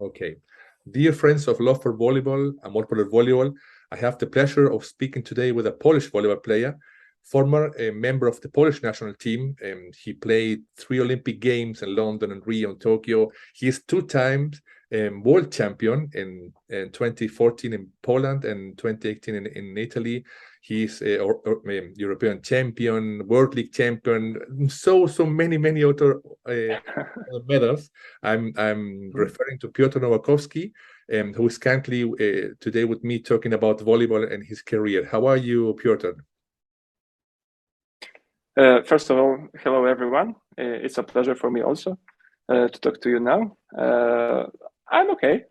Okay. Dear friends of Love for Volleyball, Amor por el Volleyball, I have the pleasure of speaking today with a Polish volleyball player, former member of the Polish national team. He played 3 Olympic Games in London and Rio and Tokyo. He is 2 times world champion in 2014 in Poland and 2018 in Italy. He's European champion, World League champion, so many other medals. I'm referring to Piotr Nowakowski, who is currently today with me talking about volleyball and his career. How are you, Piotr? First of all, hello everyone. It's a pleasure for me also to talk to you now. I'm okay.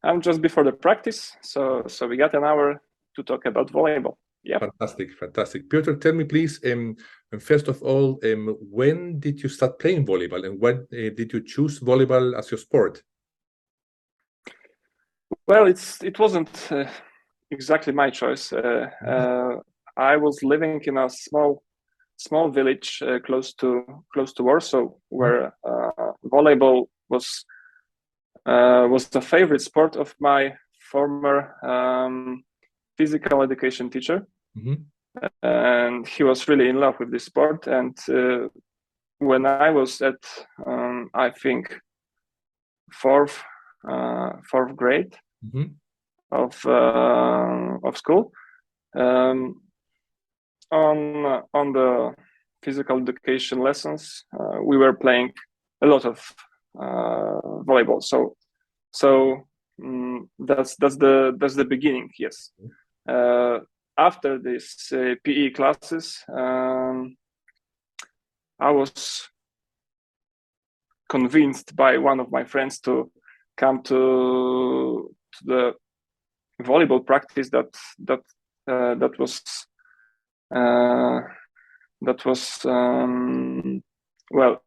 I'm just before the practice, so we got an hour to talk about volleyball. Yeah. Fantastic. Piotr, tell me please, first of all, when did you start playing volleyball, and when did you choose volleyball as your sport? Well, it wasn't exactly my choice. I was living in a small village close to Warsaw, where volleyball was the favorite sport of my former physical education teacher. And he was really in love with this sport. And when I was at I think fourth grade of school, on the physical education lessons, we were playing a lot of volleyball. So that's the beginning. Yes. After this PE classes, I was convinced by one of my friends to come to the volleyball practice that was well,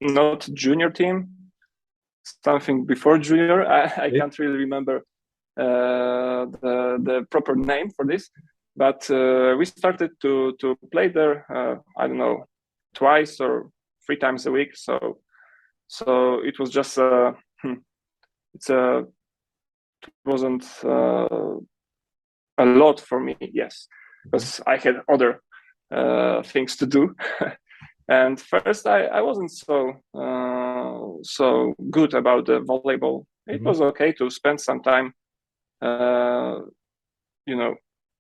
not junior team, something before junior. I can't really remember the proper name for this, but we started to play there. I don't know, 2 or 3 times a week. So it was just it wasn't a lot for me. Yes, because I had other things to do. And first, I wasn't so good about the volleyball. It was okay to spend some time,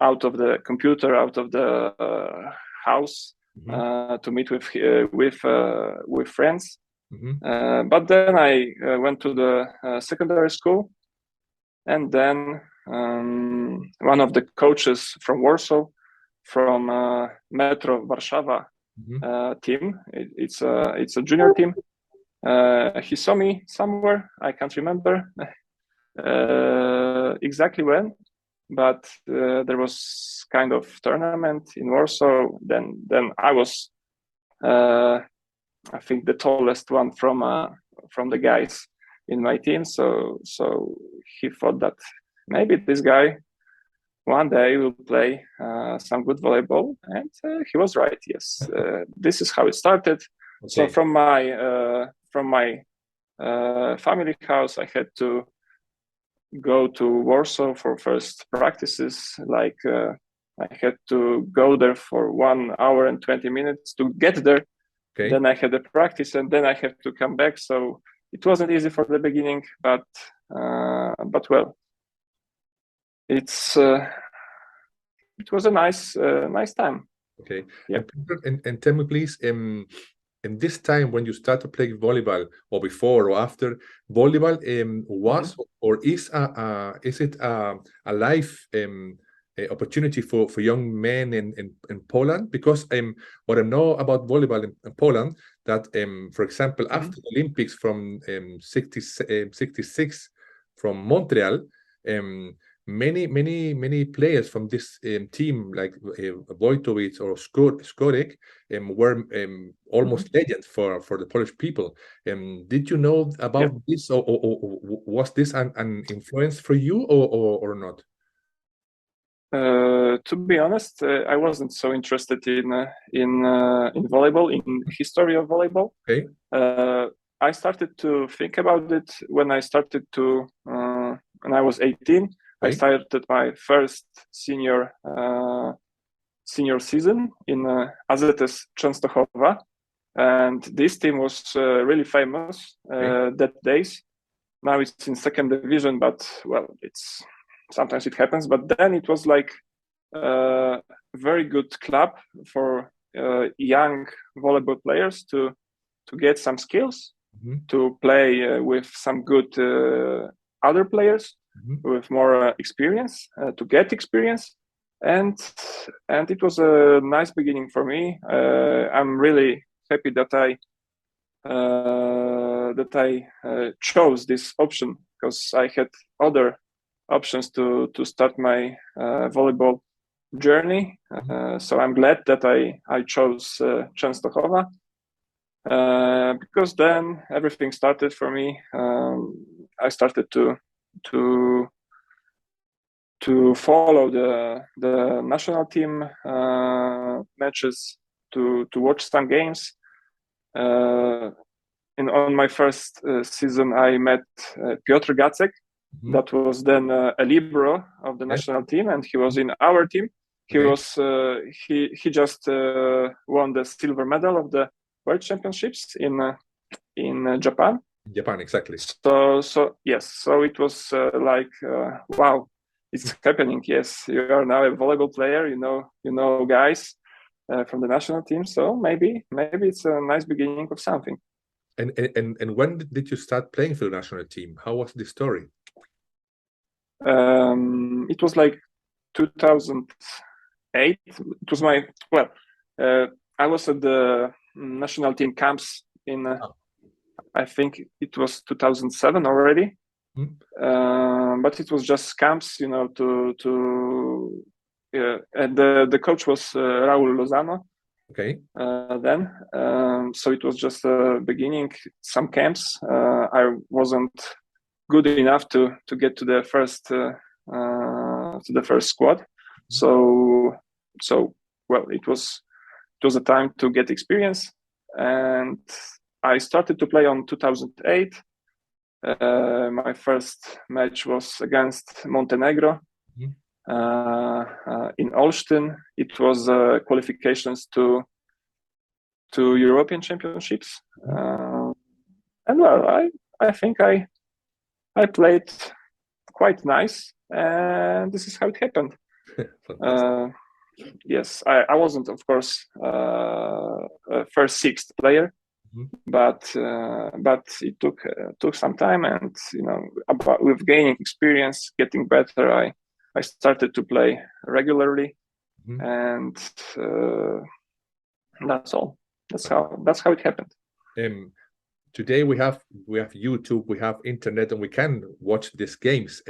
out of the computer, out of the house, to meet with friends. But then I went to the secondary school, and then one of the coaches from Warsaw, from Metro Warszawa team, it's a junior team. He saw me somewhere, I can't remember exactly when, but there was kind of tournament in Warsaw. Then I was I think the tallest one from the guys in my team. So he thought that maybe this guy one day will play some good volleyball, and he was right. Yes, this is how it started. Okay. So from my family house, I had to go to Warsaw for first practices. Like I had to go there for 1 hour and 20 minutes to get there. Okay. Then I had a practice, and then I have to come back. So it wasn't easy for the beginning, but well, it was a nice time. Okay. Yeah. And tell me, please, in this time when you started playing volleyball, or before or after, volleyball was or is it a life opportunity for young men in Poland? Because what I know about volleyball in Poland, that for example, after the Olympics from 66 from Montreal, many players from this team, like Wojtowicz or Skorek, were almost legends for the Polish people. Did you know about this, or was this an influence for you, or not? To be honest, I wasn't so interested in volleyball, in history of volleyball. Okay. I started to think about it when I started to when I was 18. I started my first senior season in AZS Częstochowa, and this team was really famous that days. Now it's in second division, but well, it's sometimes it happens. But then it was like a very good club for young volleyball players to get some skills, to play with some good other players with more experience, to get experience, and it was a nice beginning for me. I'm really happy that I chose this option, because I had other options to start my volleyball journey. So I'm glad that I chose Częstochowa, because then everything started for me. I started to follow the national team matches, to watch some games. On my first season, I met Piotr Nowakowski. That was then a libero of the national team, and he was in our team. He was he just won the silver medal of the World Championships in Japan. Japan, exactly. So yes, so it was like wow, it's happening. Yes, you are now a volleyball player. You know guys from the national team. So maybe it's a nice beginning of something. And when did you start playing for the national team? How was the story? It was like 2008. It was my I was at the national team camps in I think it was 2007 already. But it was just camps, and the coach was Raul Lozano. Then so it was just a beginning, some camps. I wasn't good enough to get to the first squad. So well, it was a time to get experience, and I started to play on 2008. My first match was against Montenegro in Olsztyn. It was qualifications to European Championships, and well, I think I played quite nice, and this is how it happened. Yes, I wasn't, of course, a first sixth player, but it took some time, and with gaining experience, getting better, I started to play regularly, and that's all. That's how it happened. Today we have YouTube, we have internet, and we can watch these games.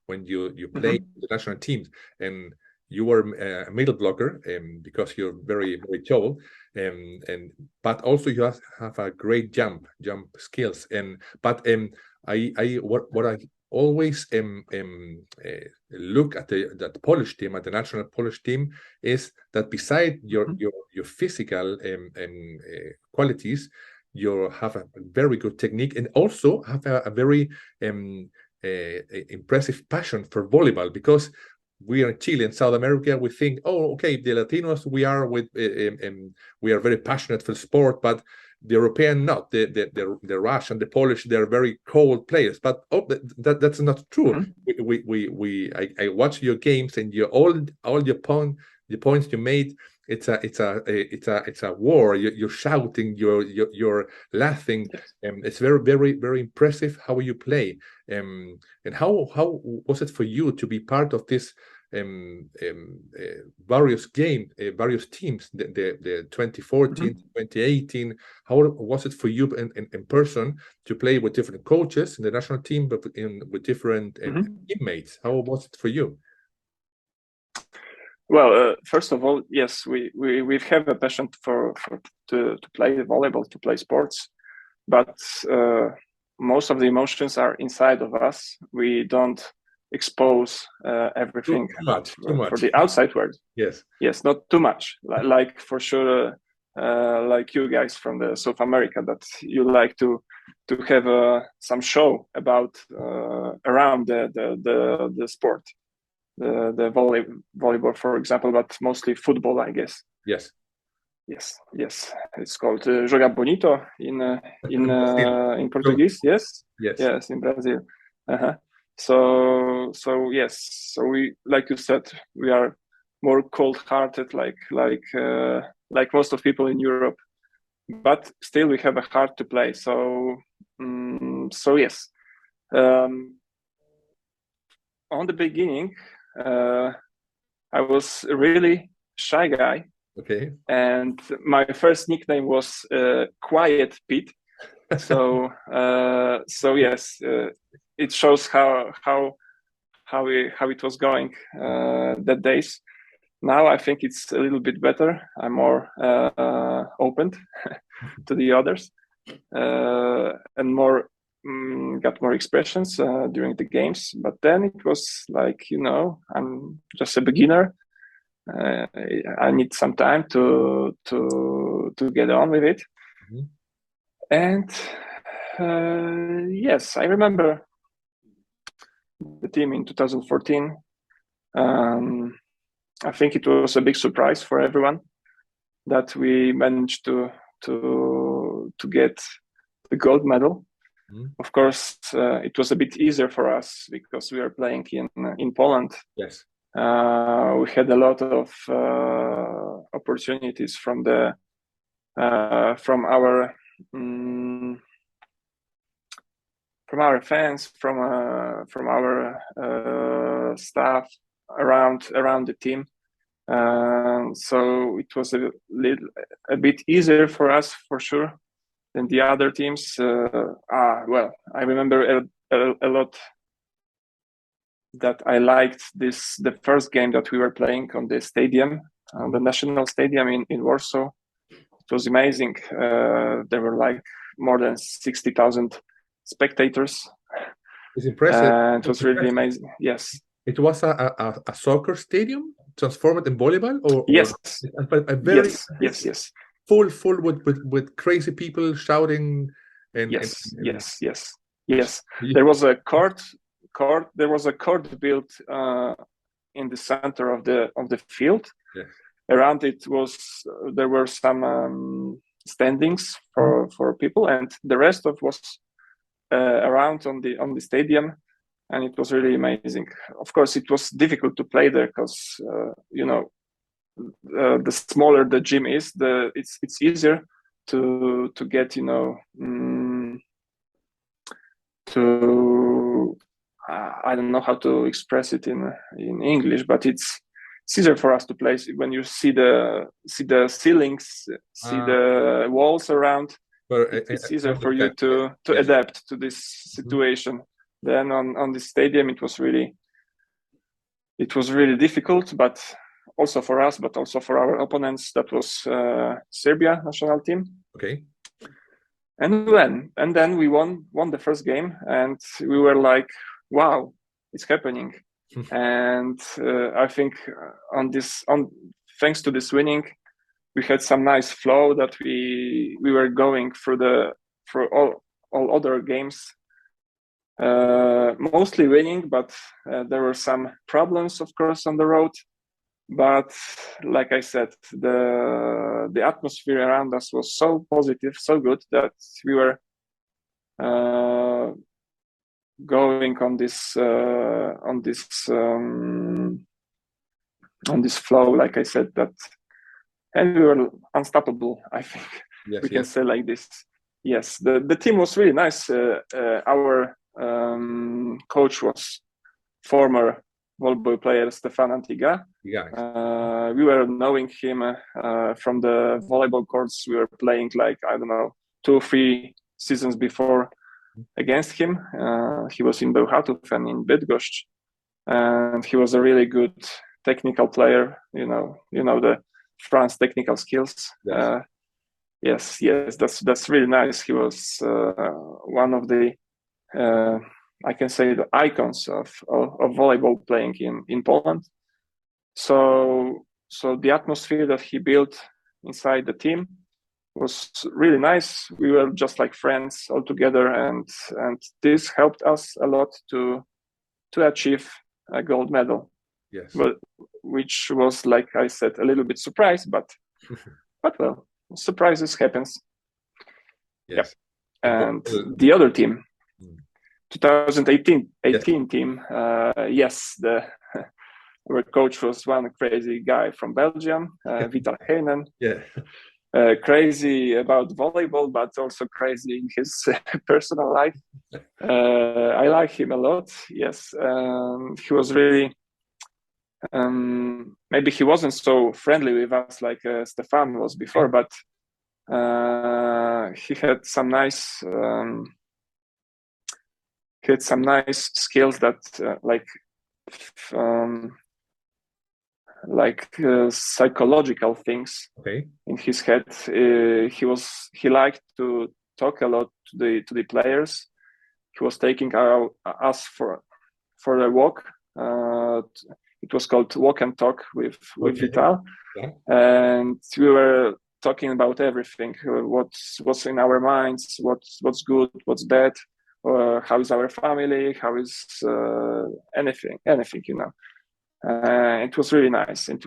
When you play the national teams, and you were a middle blocker, because you're very, very tall, but also you have a great jump skills. But what I always look at the Polish team, at the national Polish team, is that beside your physical qualities, you have a very good technique, and also have a very impressive passion for volleyball, because we are in Chile and South America. We think, oh, okay, the Latinos, we are very passionate for sport, but the European not. The Russian, the Polish, they're very cold players. But that's not true. I watch your games, and all your points you made. It's a war. You're shouting, you're laughing. It's very, very, very impressive how you play. And how was it for you to be part of this various teams, the 2014, 2018? How was it for you in person to play with different coaches in the national team, but with different teammates? How was it for you? Well, first of all, yes, we have a passion to play volleyball, to play sports, but most of the emotions are inside of us. We don't expose everything too much for the outside world. Yes, not too much. Like for sure, like you guys from the South America, that you like to have some show about around the sport, the volleyball, for example, but mostly football, I guess. Yes. Yes. It's called Joga Bonito in Portuguese. Yes. Yes, in Brazil. So yes. So we, like you said, we are more cold-hearted, like most of people in Europe, but still we have a heart to play. So yes. On the beginning, I was a really shy guy. Okay. And my first nickname was Quiet Pete. So yes, it shows how it was going that days. Now I think it's a little bit better. I'm more open to the others and more got more expressions during the games. But then it was like, I'm just a beginner. I need some time to get on with it. Mm-hmm. And yes, I remember the team in 2014. I think it was a big surprise for everyone that we managed to get the gold medal. Mm-hmm. Of course, it was a bit easier for us because we are playing in Poland. Yes. We had a lot of opportunities from our fans, from our staff around the team. So it was a bit easier for us, for sure, than the other teams. Well, I remember a lot that I liked the first game that we were playing on the stadium, the national stadium in Warsaw. It was amazing. There were like more than 60,000 spectators. It's impressive. It was really amazing. Yes. It was a soccer stadium transformed in volleyball, or yes, a very yes, full with crazy people shouting and yes. There was a court. There was a court built in the center of the field. Yes. Around it there were some standings for people, and the rest was around on the stadium, and it was really amazing. Of course, it was difficult to play there because the smaller the gym is, it's easier to get to I don't know how to express it in English, but it's easier for us to play when you see the ceilings, see the walls around. It's easier for you to adapt to this situation. Then on the stadium, it was really difficult, but also for us, but also for our opponents. That was Serbia national team. Okay. And then we won the first game, and we were like, wow, it's happening. And I think thanks to this winning, we had some nice flow that we were going through all other games, mostly winning, but there were some problems, of course, on the road. But like I said, the atmosphere around us was so positive, so good, that we were going on this flow, like I said, and we were unstoppable. I think we can say like this. Yes, the team was really nice. Our coach was former volleyball player Stefan Antiga. Yeah. We were knowing him from the volleyball courts. We were playing 2 or 3 seasons before against him. He was in Bełchatów and in Bydgoszcz, and he was a really good technical player. The France technical skills. Yes. Yes, that's really nice. He was one of the I can say the icons of volleyball playing in Poland. So the atmosphere that he built inside the team was really nice. We were just like friends all together, and this helped us a lot to achieve a gold medal. Yes. But which was, like I said, a little bit surprised, but well, surprises happens. Yes. Yeah. And the other team, 2018 yes. team, yes, our coach was one crazy guy from Belgium, Vital Heinen. Yeah. Crazy about volleyball, but also crazy in his personal life. I like him a lot. Yes, he was really. Maybe he wasn't so friendly with us like Stefan was before, but he had some nice. He had some nice skills that psychological things in his head. He liked to talk a lot to the players. He was taking us for a walk. It was called Walk and Talk with Vital, and we were talking about everything. What's in our minds? What's good? What's bad? How is our family? How is anything? You know. It was really nice. He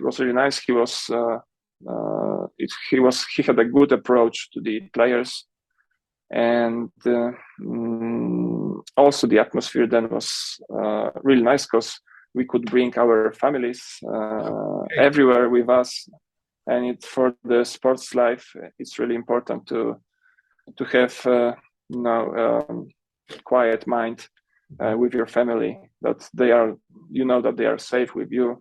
had a good approach to the players, and also the atmosphere then was really nice because we could bring our families everywhere with us, and for the sports life, it's really important to have quiet mind with your family, that they are, that they are safe with you.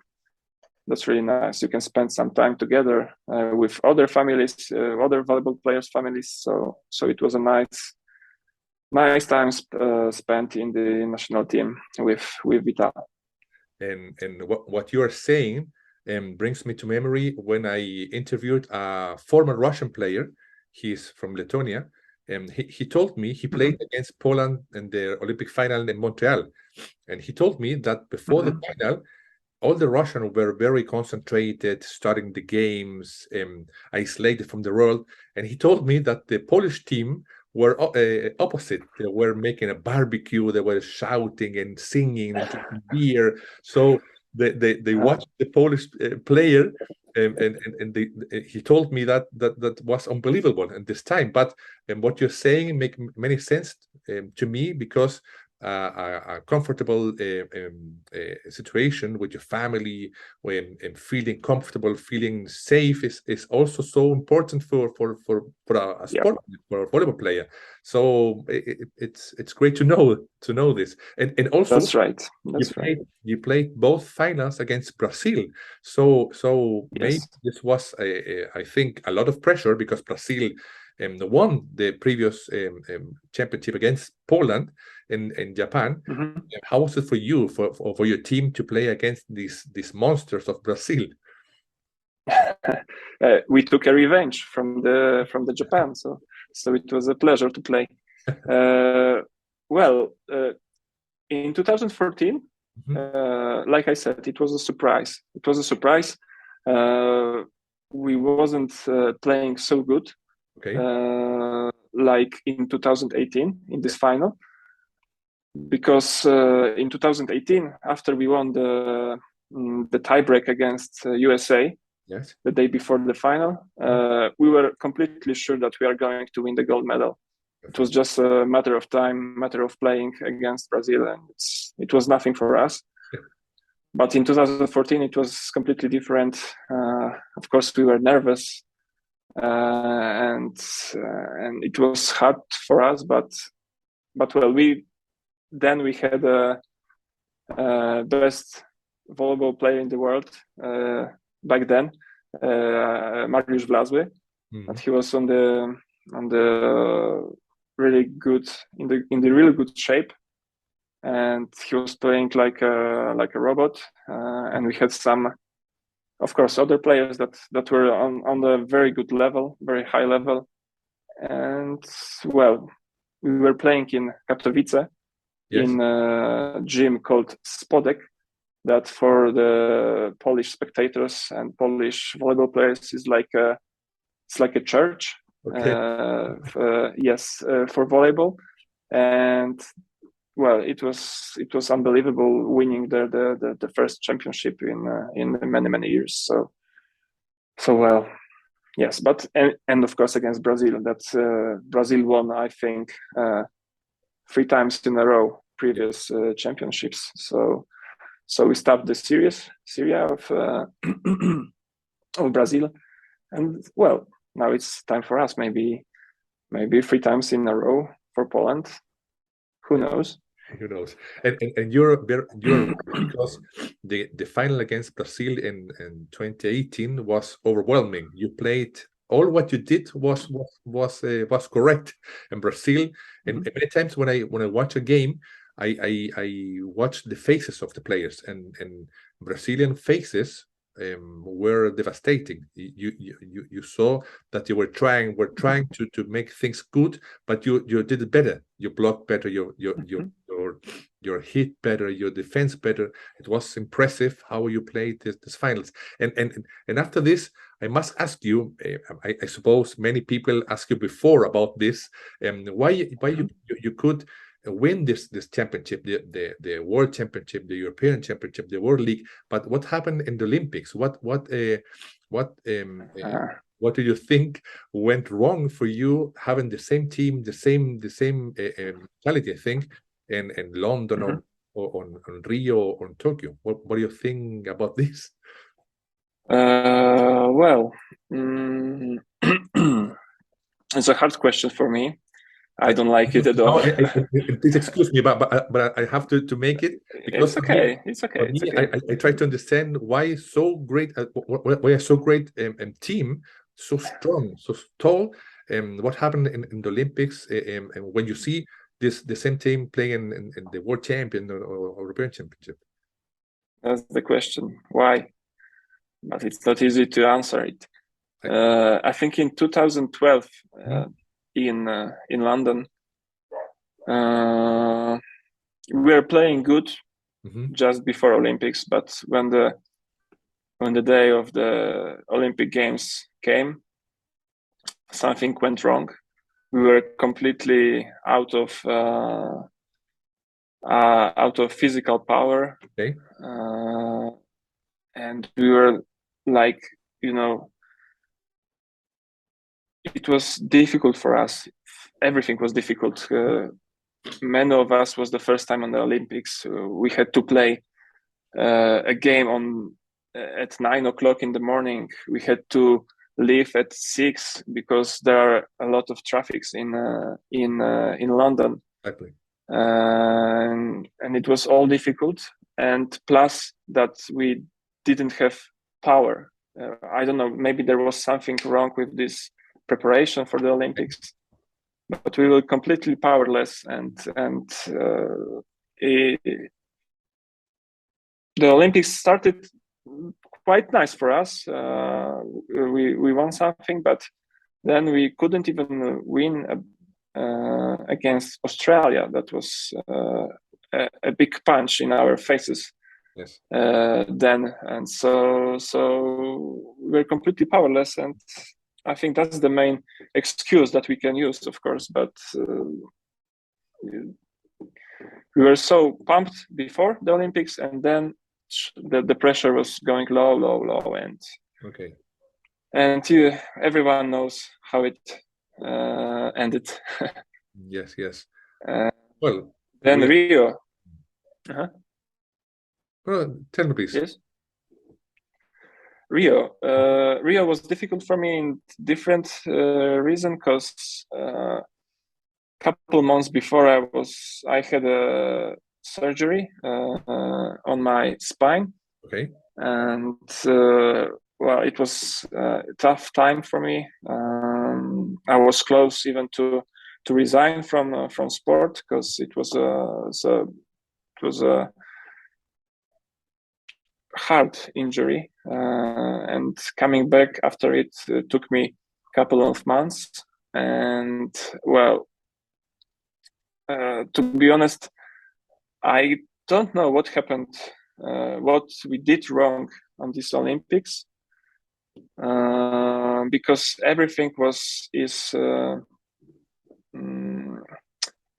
That's really nice. You can spend some time together with other families, other volleyball players' families. So it was a nice time spent in the national team with Vital. And what you are saying brings me to memory when I interviewed a former Russian player. He's from Lithuania. He told me he played against Poland in the Olympic final in Montreal. And he told me that before the final, all the Russians were very concentrated, studying the games, isolated from the world. And he told me that the Polish team were opposite. They were making a barbecue. They were shouting and singing and drinking beer. So they watched the Polish player, and he told me that was unbelievable at this time. But what you're saying make many sense to me, because a comfortable situation with your family, when feeling comfortable, feeling safe is also so important for a sport, for a volleyball player. So it's great to know this, and also that's right. You played both finals against Brazil, so maybe this was I think a lot of pressure, because Brazil won the previous championship against Poland in Japan. How was it for you, for your team, to play against these monsters of Brazil? We took a revenge from the Japan, so it was a pleasure to play. In 2014, like I said, it was a surprise. We wasn't playing so good. Like in 2018 in this final, because in 2018, after we won the tiebreak against USA, the day before the final, we were completely sure that we are going to win the gold medal. It was just a matter of time, matter of playing against Brazil, and it was nothing for us. But in 2014, it was completely different. Of course, we were nervous. And it was hard for us, but well, we had a best volleyball player in the world back then, Mariusz Blazły, and he was on the really good in the really good shape, and he was playing like a robot, and we had some, of course, other players that were on a very good level, very high level. And well, we were playing in Katowice in a gym called Spodek, that for the Polish spectators and Polish volleyball players is like a church. Yes, for volleyball, and well, it was unbelievable winning the first championship in many years. So well, yes, but and of course against Brazil. That Brazil won, I think, 3 times in a row previous championships. So we stopped the series of of Brazil, and well, now it's time for us. Maybe 3 times in a row for Poland. Who knows? Who knows? And you're because the final against Brazil in 2018 was overwhelming. You played all what you did was correct in Brazil. And many times when I watch a game, I watch the faces of the players, and Brazilian faces were devastating. You saw that you were trying to make things good, but you did it better. You blocked better. Your hit better. Your defense better. It was impressive how you played this finals. And after this, I must ask you. I suppose many people ask you before about this. Why you could win this championship, the world championship, the European championship, the world league, but what happened in the Olympics? What do you think went wrong for you having the same team, the same mentality, I think, in London or on Rio or in Tokyo? What do you think about this? Well, it's a hard question for me. I don't like it at all. Please excuse me, but I have to make it because it's okay. It's okay. It's okay. I try to understand why so great, why a so great team, so strong, so tall. What happened in the Olympics? And when you see the same team playing in the World Champion or European Championship. That's the question. Why? But it's not easy to answer it. I think in 2012. In London, we were playing good just before Olympics, but when the day of the Olympic Games came, something went wrong. We were completely out of physical power, and we were like, it was difficult for us. Everything was difficult. Many of us was the first time on the Olympics. We had to play a game at 9 o'clock in the morning. We had to leave at 6 because there are a lot of traffics in London. Exactly. And it was all difficult. And plus that we didn't have power. I don't know. Maybe there was something wrong with this preparation for the Olympics, but we were completely powerless, and the Olympics started quite nice for us. We won something, but then we couldn't even win against Australia. That was a big punch in our faces. Yes. Then, and so we're completely powerless, and I think that's the main excuse that we can use, of course, but we were so pumped before the Olympics, and then the pressure was going low, and everyone knows how it ended. Yes. Well, then Rio. Well, tell me, please. Yes. Rio was difficult for me in different reason, because a couple months before I had a surgery on my spine. Okay. And well, it was a tough time for me. I was close even to resign from sport, because it was a hard injury, and coming back after it took me a couple of months. And well, to be honest, I don't know what happened, what we did wrong on these Olympics, because everything it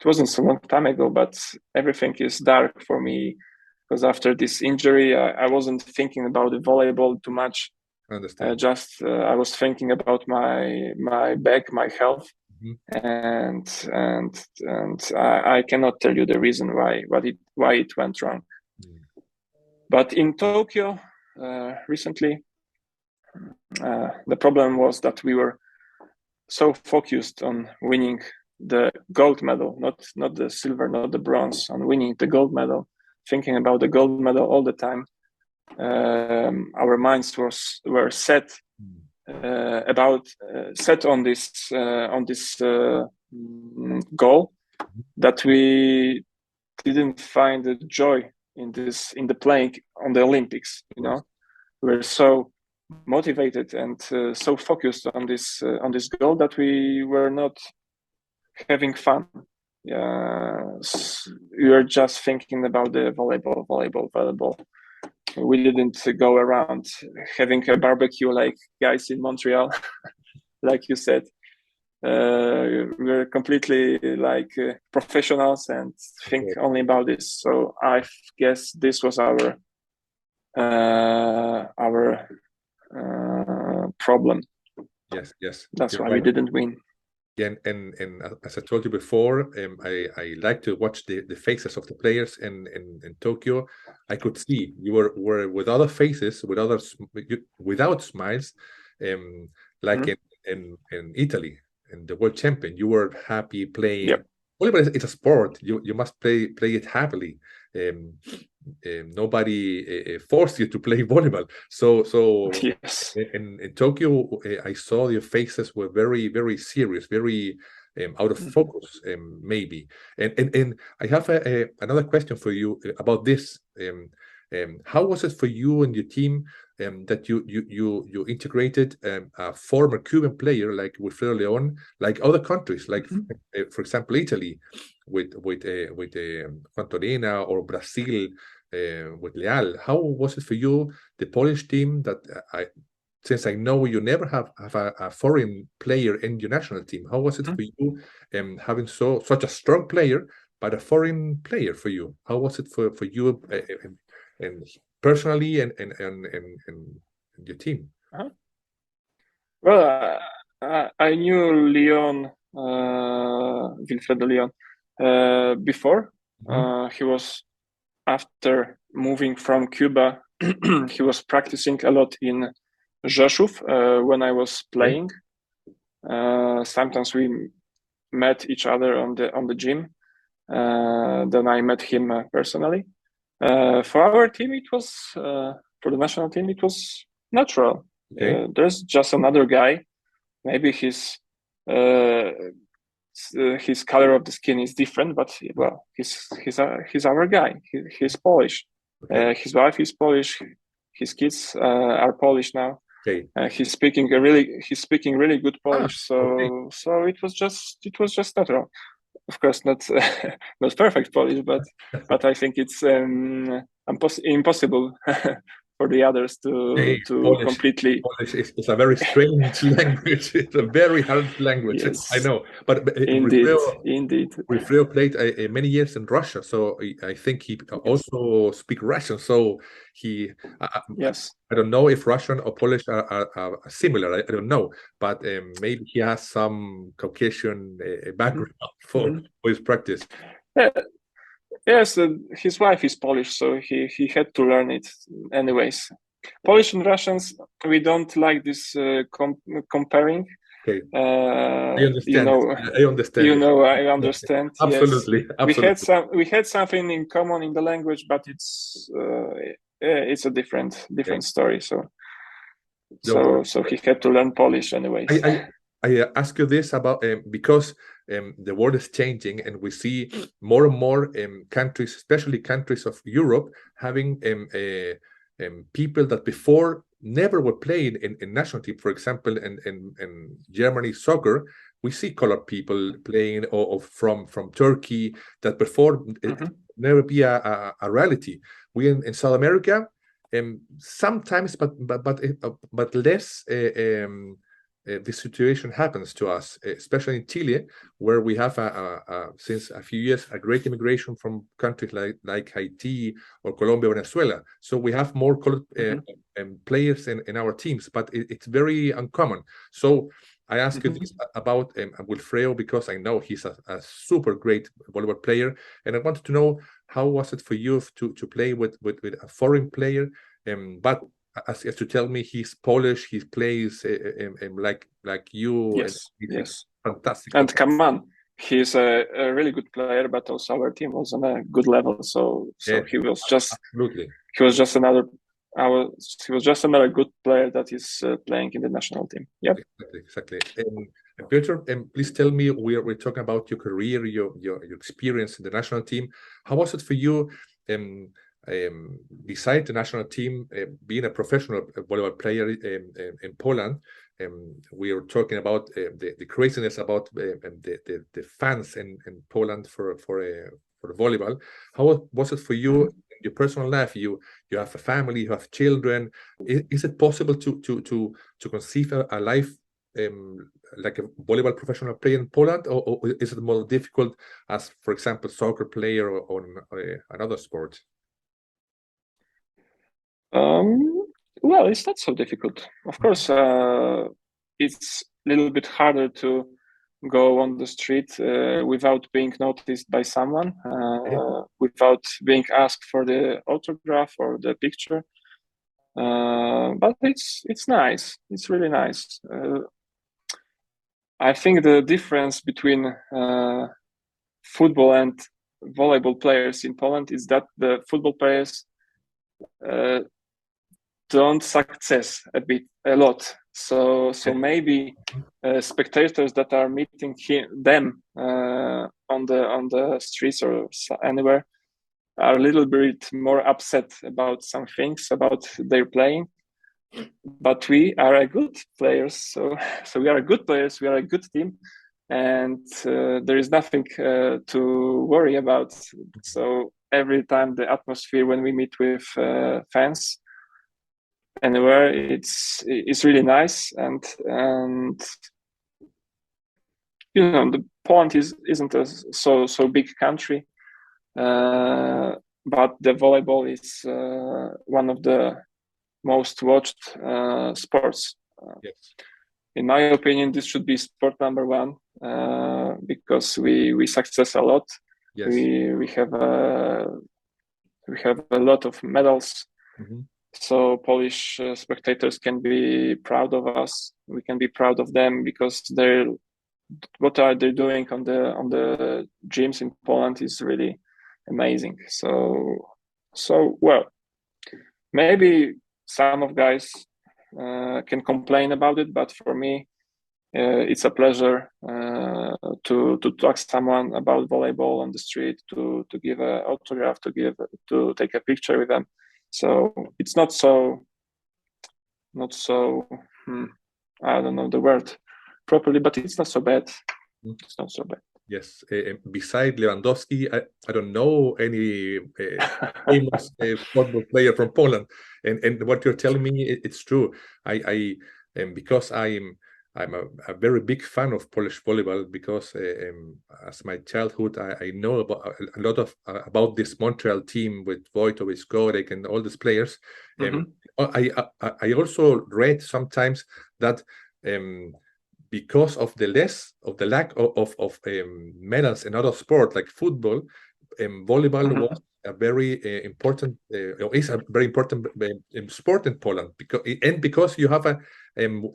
wasn't so long time ago, but everything is dark for me, because after this injury, I wasn't thinking about the volleyball too much. I understand. I was thinking about my back, my health, and I cannot tell you the reason why it went wrong. But in Tokyo recently, the problem was that we were so focused on winning the gold medal, not the silver, not the bronze, on winning the gold medal, thinking about the gold medal all the time. Our minds were set set on this goal, that we didn't find the joy in the playing on the Olympics. You know, we were so motivated and so focused on this goal that we were not having fun. We were just thinking about the volleyball. We didn't go around having a barbecue like guys in Montreal, like you said. We're completely like professionals and think only about this. So I guess this was our problem. Yes. That's why we didn't win. Yeah, and as I told you before, I like to watch the faces of the players in Tokyo. I could see you were with other faces, without smiles, like in Italy, and the world champion. You were happy playing. Yep. Volleyball is a sport. You must play it happily. Nobody forced you to play volleyball. So yes. In Tokyo, I saw your faces were very, very serious, very out of focus, maybe. And I have another question for you about this. How was it for you and your team that you integrated a former Cuban player like Wilfredo León, like other countries, like for example Italy with Juan Torena, or Brazil with Leal? How was it for you, the Polish team, that since I know you never have a foreign player in your national team, how was it for you having such a strong player, but a foreign player for you? How was it for you and personally and your team? Well, I knew Leon, Wilfredo Leon, before. He was, after moving from Cuba, he was practicing a lot in Rzeszów when I was playing. Sometimes we met each other on the gym. Then I met him personally. For our team, it was for the national team, it was natural. There's just another guy. Maybe his color of the skin is different, but well, he's our guy. He's Polish. His wife is Polish. His kids are Polish now. He's speaking really good Polish. So it was just natural. Of course, not perfect Polish, but I think it's impossible for the others to Polish, completely. Polish is a very strange language. It's a very hard language. Yes. I know, but indeed. Wilfredo played many years in Russia, so I think he also speaks Russian. So he, yes. I don't know if Russian or Polish are similar. I don't know, but maybe he has some Caucasian background for his practice. Yes, his wife is Polish, so he had to learn it anyways. Polish and Russians, we don't like this comparing. I understand. I understand. I understand. Absolutely. Yes. We had something in common in the language, but it's a different story. So he had to learn Polish anyways. I ask you this about because the world is changing, and we see more and more countries, especially countries of Europe, having people that before never were playing in national team. For example, in Germany soccer, we see colored people playing, or from Turkey, that before never be a reality. We in South America, sometimes, but less. This situation happens to us, especially in Chile, where we have since a few years a great immigration from countries like Haiti or Colombia, Venezuela. So we have more colored players in our teams, but it's very uncommon. So I ask you this about Wilfredo, because I know he's a super great volleyball player, and I wanted to know, how was it for you to play with a foreign player? But as you tell me, he's Polish. He plays like you. Yes, yes, fantastic. And come on, he's a really good player, but also our team was on a good level. So he was just absolutely. He was just another good player that is playing in the national team. Yep. Exactly. Piotr, please tell me, we're talking about your career, your experience in the national team. How was it for you? Beside the national team, being a professional volleyball player in Poland, we were talking about the craziness about the fans in Poland for volleyball. How was it for you in your personal life? You have a family, you have children. Is it possible to conceive a life like a volleyball professional player in Poland, or is it more difficult as, for example, soccer player or another sport? Well, it's not so difficult. Of course, it's a little bit harder to go on the street without being noticed by someone, without being asked for the autograph or the picture. But it's nice. It's really nice. I think the difference between football and volleyball players in Poland is that the football players don't success a lot. So maybe spectators that are meeting them on the streets or anywhere are a little bit more upset about some things about their playing. But we are a good players, so we are a good players. We are a good team, and there is nothing to worry about. So every time the atmosphere when we meet with fans anywhere, it's really nice, and the Poland isn't a so big country, but the volleyball is one of the most watched sports. Yes. In my opinion, this should be sport number one, because we success a lot. Yes. We have a lot of medals. So Polish spectators can be proud of us. We can be proud of them, because what are they doing on the gyms in Poland is really amazing. So well, maybe some of guys can complain about it, but for me, it's a pleasure to talk to someone about volleyball on the street, to give an autograph, to take a picture with them. So it's not so I don't know the word properly, but it's not so bad. It's not so bad. Yes. Beside Lewandowski, I don't know any famous football player from Poland. And what you're telling me, it's true. I because I'm a very big fan of Polish volleyball, because as my childhood, I know about a lot of about this Montreal team with Wojtowicz, Gorek, and all these players. I also read sometimes that because of the lack of medals in other sports like football, volleyball was a very important is a very important sport in Poland, because you have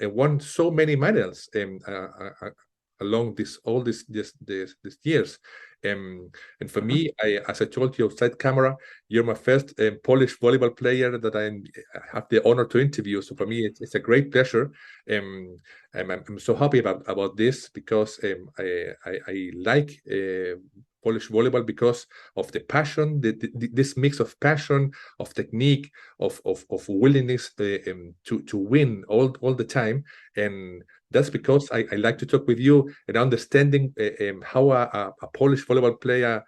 won so many medals along all these years. And for me, as I told you outside camera, you're my first Polish volleyball player that I have the honor to interview. So for me, it's a great pleasure. I'm so happy about this, because I like Polish volleyball because of the passion, this mix of passion, of technique, of willingness to win all the time. And that's because I like to talk with you and understanding how a Polish volleyball player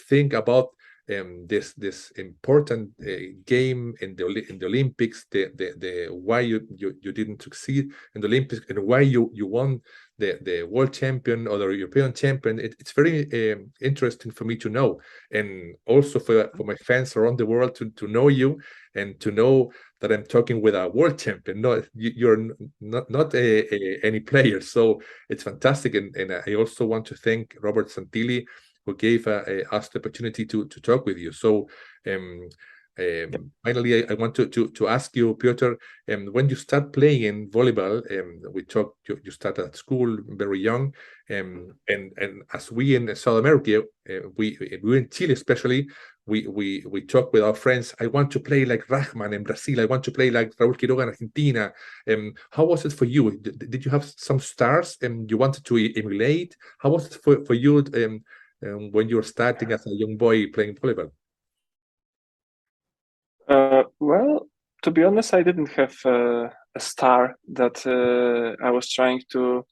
think about this important game in the Olympics, the why you didn't succeed in the Olympics, and why you won the world champion or the European champion. It's very interesting for me to know, and also for my fans around the world to know you and to know that I'm talking with a world champion. No, you're not any player, so it's fantastic. And I also want to thank Robert Santilli, who gave us the opportunity to talk with you. So finally, I want to ask you, Piotr, when you start playing volleyball, we talked, you started at school very young, and as we in South America, we in Chile especially, we talk with our friends. I want to play like Rahman in Brazil. I want to play like Raúl Quiroga in Argentina. How was it for you? Did you have some stars and you wanted to emulate? How was it for you when you were starting as a young boy playing volleyball? Well, to be honest, I didn't have a star that I was trying to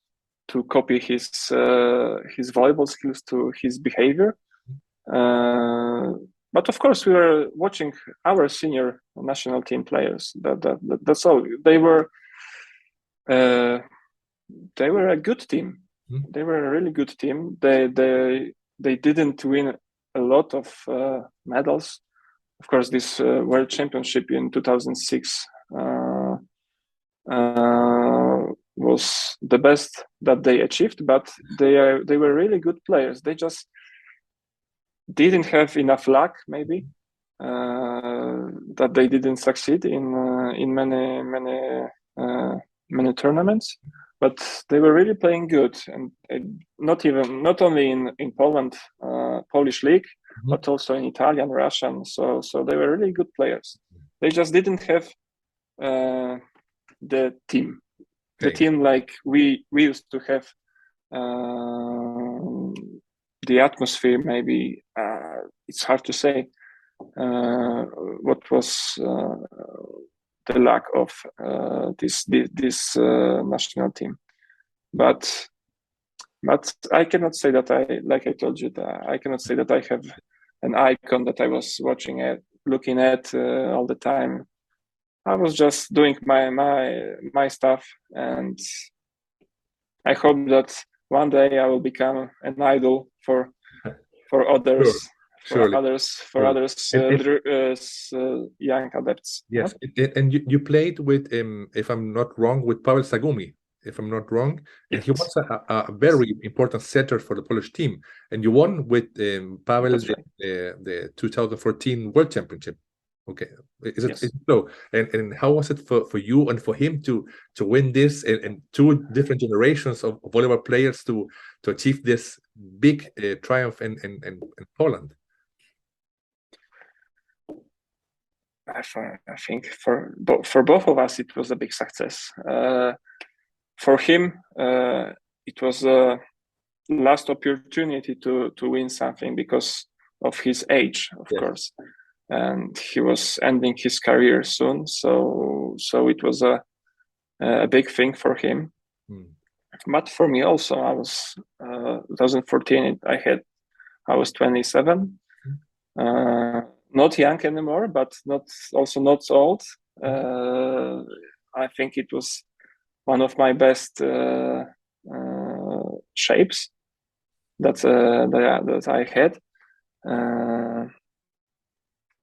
copy his volleyball skills to his behavior. But of course, we were watching our senior national team players. That's all. They were a good team. Mm-hmm. They were a really good team. They didn't win a lot of medals. Of course, this World Championship in 2006 was the best that they achieved, but they were really good players. They just didn't have enough luck, maybe, that they didn't succeed in many tournaments. But they were really playing good, and not only in Poland, Polish league, mm-hmm. but also in Italian, Russian. So they were really good players. They just didn't have the team, okay. The team like we used to have. The atmosphere, maybe it's hard to say what was the lack of this national team, but I cannot say that like I told you, that I cannot say that I have an icon that I was looking at all the time. I was just doing my stuff, and I hope that one day I will become an idol for others. Sure. For others, young adepts. Yes, and you played with, if I'm not wrong, with Paweł Sagumi, if I'm not wrong, and yes. He was a very important setter for the Polish team, and you won with Paweł the 2014 World Championship. Okay, is it so? And how was it for you and for him to win this, and two different generations of volleyball players to achieve this big triumph in Poland? I think for both of us it was a big success. For him, it was a last opportunity to win something because of his age, of course, and he was ending his career soon. So it was a big thing for him. But for me also, I was 2014. I was 27. Not young anymore, but not old. I think it was one of my best shapes that I had,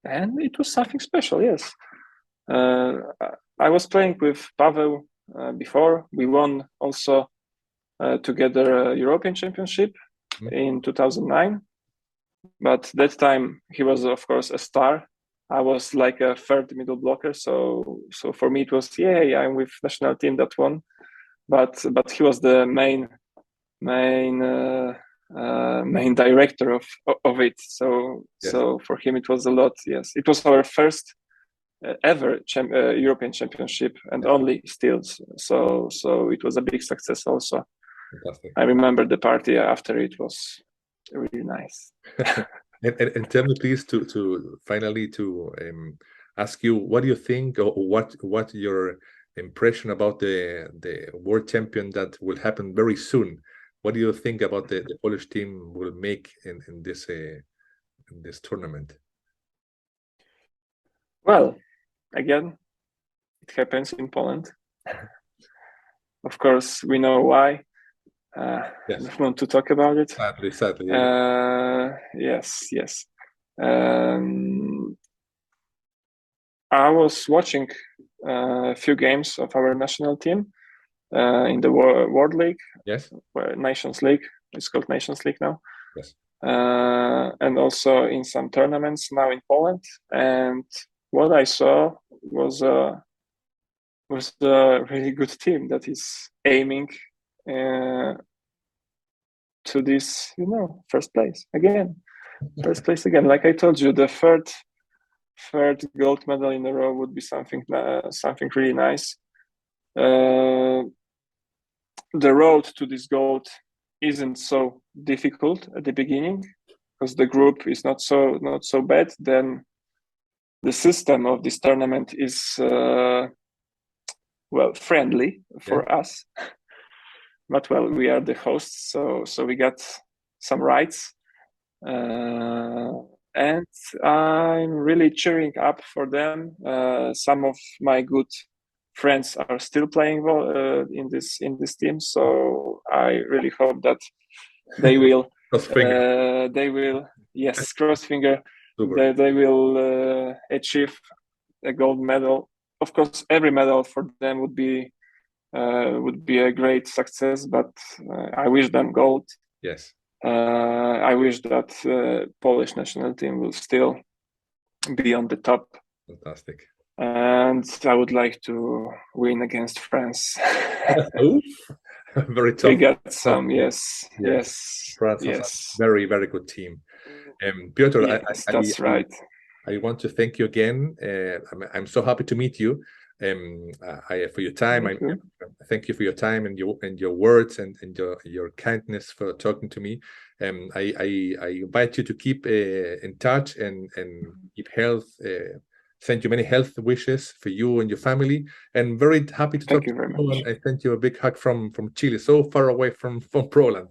and it was something special. Yes, I was playing with Paweł before. We won also together a European Championship in 2009. But that time he was, of course, a star. I was like a third middle blocker, so for me it was I'm with national team that won. But he was the main director of it. So for him it was a lot. Yes, it was our first ever European Championship, and only still. So it was a big success also. Fantastic. I remember the party after. It was really nice. and tell me, please, to finally to ask you, what do you think, or what your impression about the world champion that will happen very soon? What do you think about the Polish team will make in this in this tournament? Well, again, it happens in Poland. Of course, we know why. I don't want to talk about it. Sadly. Yes. I was watching a few games of our national team in the World League. Yes. Nations League. It's called Nations League now. Yes. And also in some tournaments now in Poland. And what I saw was a really good team that is aiming to this, first place again. Like I told you, the third gold medal in a row would be something really nice. The road to this gold isn't so difficult at the beginning because the group is not so bad. Then the system of this tournament is friendly for us. But we are the hosts, so we got some rights, and I'm really cheering up for them. Some of my good friends are still playing in this team, so I really hope that they will. Yes, cross finger. They will achieve a gold medal. Of course, every medal for them would be a great success, but I wish them gold. Yes. I wish that Polish national team will still be on the top. Fantastic. And I would like to win against France. Very tough. We got some, yes. France has a very, very good team. Piotr, yes, that's right. I want to thank you again. I'm so happy to meet you. For your time. Thank you for your time and your words and your kindness for talking to me. I invite you to keep in touch and keep health. Send you many health wishes for you and your family. And very happy to talk to you. And I send you a big hug from Chile, so far away from Poland.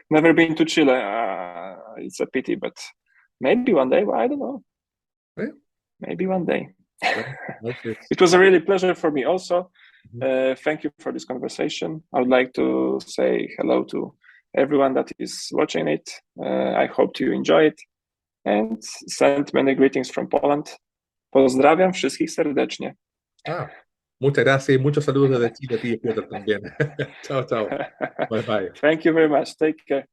Never been to Chile. It's a pity, but maybe one day. I don't know. Yeah. Maybe one day. It was a really pleasure for me also. Thank you for this conversation. I would like to say hello to everyone that is watching it. I hope you enjoy it and send many greetings from Poland. Pozdrawiam wszystkich serdecznie. Muchas gracias y muchos saludos desde Chile a ti, Piotr, también. Chao. Bye. Thank you very much. Take care.